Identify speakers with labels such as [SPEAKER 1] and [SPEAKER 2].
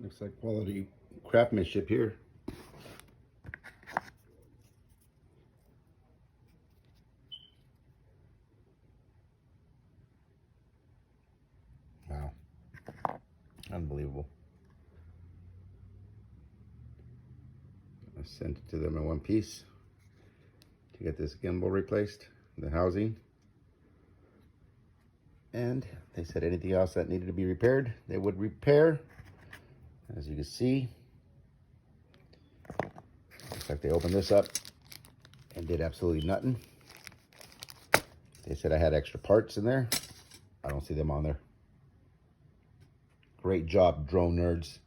[SPEAKER 1] Looks like quality craftsmanship here. Wow. Unbelievable. I sent it to them in one piece to get this gimbal replaced, the housing. And they said anything else that needed to be repaired, they would repair. As you can see, looks like they opened this up and did absolutely nothing. They said I had extra parts in there. I don't see them on there. Great job, drone nerds.